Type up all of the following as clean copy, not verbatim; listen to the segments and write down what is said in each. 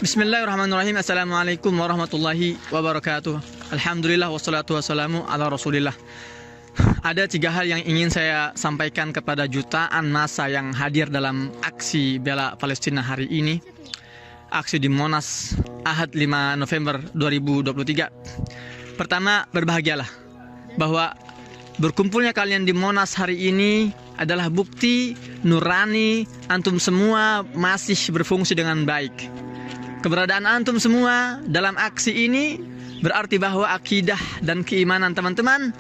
Bismillahirrahmanirrahim. Assalamualaikum warahmatullahi wabarakatuh. Alhamdulillah wassalatu wassalamu ala rasulillah. Ada 3 hal yang ingin saya sampaikan kepada jutaan massa yang hadir dalam aksi bela Palestina hari ini. Aksi di Monas Ahad 5 November 2023. Pertama, berbahagialah bahwa berkumpulnya kalian di Monas hari ini adalah bukti nurani antum semua masih berfungsi dengan baik. Keberadaan antum semua dalam aksi ini berarti bahwa akidah dan keimanan teman-teman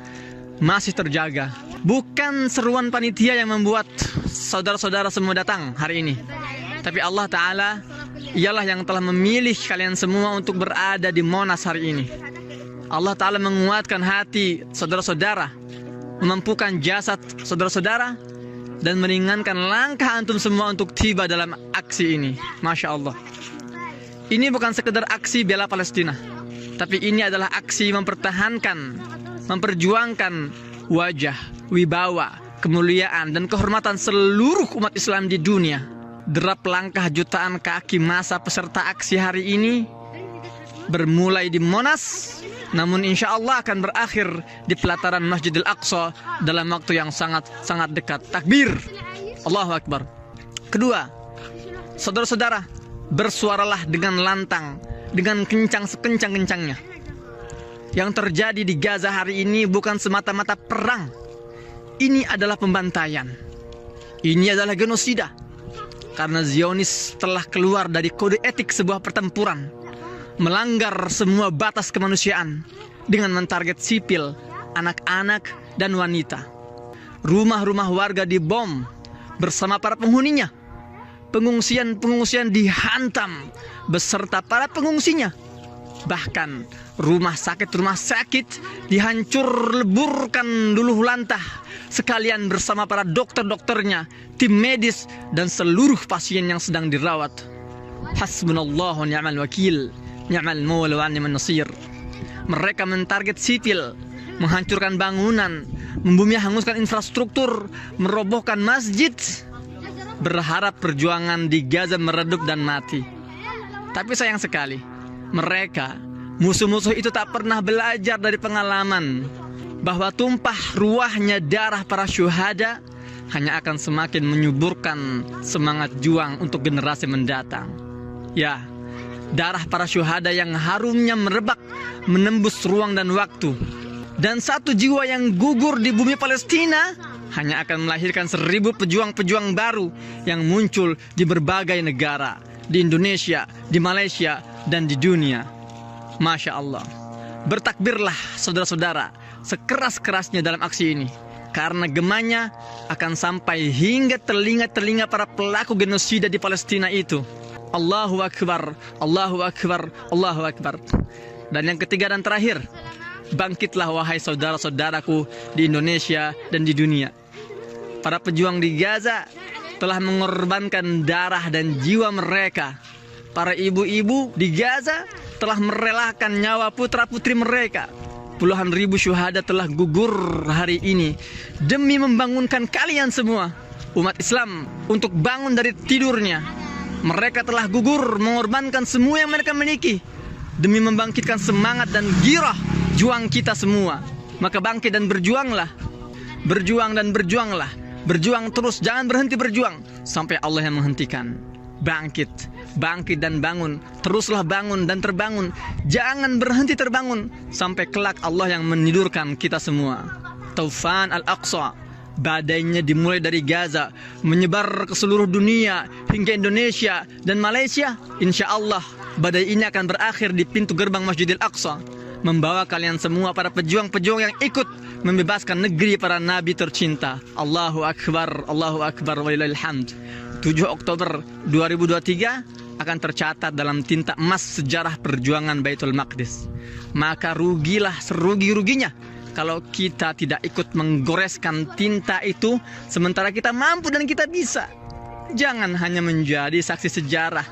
masih terjaga. Bukan seruan panitia yang membuat saudara-saudara semua datang hari ini, tapi Allah Ta'ala ialah yang telah memilih kalian semua untuk berada di Monas hari ini. Allah Ta'ala menguatkan hati saudara-saudara, memampukan jasad saudara-saudara, dan meringankan langkah antum semua untuk tiba dalam aksi ini. Masya Allah. Ini bukan sekedar aksi bela Palestina, tapi ini adalah aksi mempertahankan, memperjuangkan wajah, wibawa, kemuliaan, dan kehormatan seluruh umat Islam di dunia. Derap langkah jutaan kaki massa peserta aksi hari ini bermulai di Monas, namun insya Allah akan berakhir di pelataran Masjidil Aqsa dalam waktu yang sangat dekat. Takbir, Allahu Akbar. Kedua, saudara-saudara, bersuaralah dengan lantang, dengan kencang sekencang-kencangnya. Yang terjadi di Gaza hari ini bukan semata-mata perang. Ini adalah pembantaian. Ini adalah genosida. Karena Zionis telah keluar dari kode etik sebuah pertempuran, melanggar semua batas kemanusiaan dengan mentarget sipil, anak-anak, dan wanita. Rumah-rumah warga dibom bersama para penghuninya. Pengungsian dihantam beserta para pengungsinya. Bahkan rumah sakit dihancur leburkan luluh lantah, sekalian bersama para dokter-dokternya, tim medis, dan seluruh pasien yang sedang dirawat. Hasbunallahu ni'mal wakil, ni'mal maula wa ni'man nasir. Mereka mentarget sipil, menghancurkan bangunan, membumi hanguskan infrastruktur, merobohkan masjid, berharap perjuangan di Gaza meredup dan mati. Tapi sayang sekali, mereka, musuh-musuh itu tak pernah belajar dari pengalaman bahwa tumpah ruahnya darah para syuhada hanya akan semakin menyuburkan semangat juang untuk generasi mendatang. Ya, darah para syuhada yang harumnya merebak menembus ruang dan waktu. Dan satu jiwa yang gugur di bumi Palestina hanya akan melahirkan 1000 pejuang-pejuang baru yang muncul di berbagai negara, di Indonesia, di Malaysia, dan di dunia. Masya Allah. Bertakbirlah saudara-saudara sekeras-kerasnya dalam aksi ini, karena gemanya akan sampai hingga telinga-telinga para pelaku genosida di Palestina itu. Allahu Akbar, Allahu Akbar, Allahu Akbar. Dan yang ketiga dan terakhir, bangkitlah wahai saudara-saudaraku di Indonesia dan di dunia. Para pejuang di Gaza telah mengorbankan darah dan jiwa mereka. Para ibu-ibu di Gaza telah merelakan nyawa putra-putri mereka. Puluhan ribu syuhada telah gugur hari ini demi membangunkan kalian semua, umat Islam, untuk bangun dari tidurnya. Mereka telah gugur mengorbankan semua yang mereka miliki demi membangkitkan semangat dan girah juang kita semua. Maka bangkit dan berjuanglah. Berjuang dan berjuanglah. Berjuang terus, jangan berhenti berjuang sampai Allah yang menghentikan. Bangkit, bangkit dan bangun. Teruslah bangun dan terbangun. Jangan berhenti terbangun sampai kelak Allah yang menidurkan kita semua. Taufan Al-Aqsa, badainya dimulai dari Gaza, menyebar ke seluruh dunia hingga Indonesia dan Malaysia. Insya Allah badai ini akan berakhir di pintu gerbang Masjidil Aqsa, membawa kalian semua para pejuang-pejuang yang ikut membebaskan negeri para nabi tercinta. Allahu Akbar, Allahu Akbar, walillahil hamd. 7 Oktober 2023 akan tercatat dalam tinta emas sejarah perjuangan Baitul Maqdis. Maka rugilah serugi-ruginya kalau kita tidak ikut menggoreskan tinta itu, sementara kita mampu dan kita bisa. Jangan hanya menjadi saksi sejarah,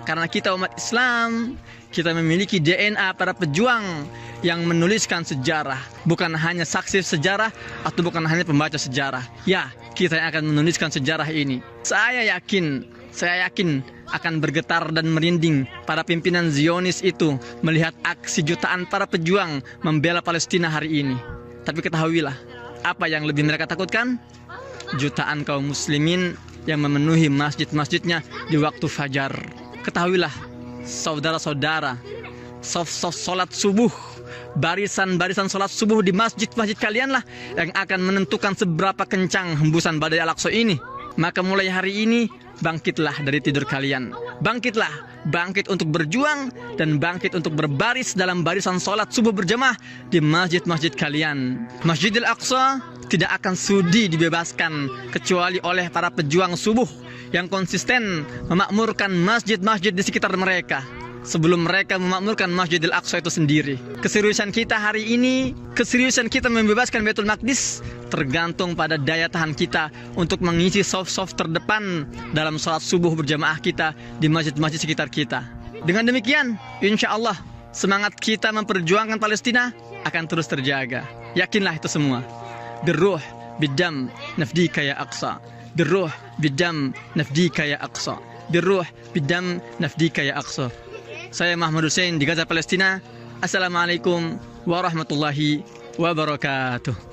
karena kita umat Islam, kita memiliki DNA para pejuang yang menuliskan sejarah, bukan hanya saksi sejarah atau bukan hanya pembaca sejarah. Ya, kita yang akan menuliskan sejarah ini. Saya yakin akan bergetar dan merinding para pimpinan Zionis itu melihat aksi jutaan para pejuang membela Palestina hari ini. Tapi ketahuilah, apa yang lebih mereka takutkan? Jutaan kaum muslimin yang memenuhi masjid-masjidnya di waktu fajar. Ketahuilah, saudara-saudara, solat subuh, barisan-barisan solat subuh di masjid-masjid kalianlah yang akan menentukan seberapa kencang hembusan badai Al-Aqsa ini. Maka mulai hari ini, bangkitlah dari tidur kalian. Bangkitlah, bangkit untuk berjuang dan bangkit untuk berbaris dalam barisan solat subuh berjamaah di masjid-masjid kalian. Masjidil Aqsa tidak akan sudi dibebaskan kecuali oleh para pejuang subuh yang konsisten memakmurkan masjid-masjid di sekitar mereka sebelum mereka memakmurkan Masjidil Aqsa itu sendiri. Keseriusan kita hari ini, keseriusan kita membebaskan Baitul Maqdis tergantung pada daya tahan kita untuk mengisi saf-saf terdepan dalam salat subuh berjamaah kita di masjid-masjid sekitar kita. Dengan demikian, insya Allah semangat kita memperjuangkan Palestina akan terus terjaga. Yakinlah itu semua. Birruh bidam nafdika ya Aqsa. Birruh bidam nafdika ya Aqsa. Birruh bidam nafdika ya Aqsa. Saya Mahmud Hussein di Gaza, Palestina. Assalamualaikum warahmatullahi wabarakatuh.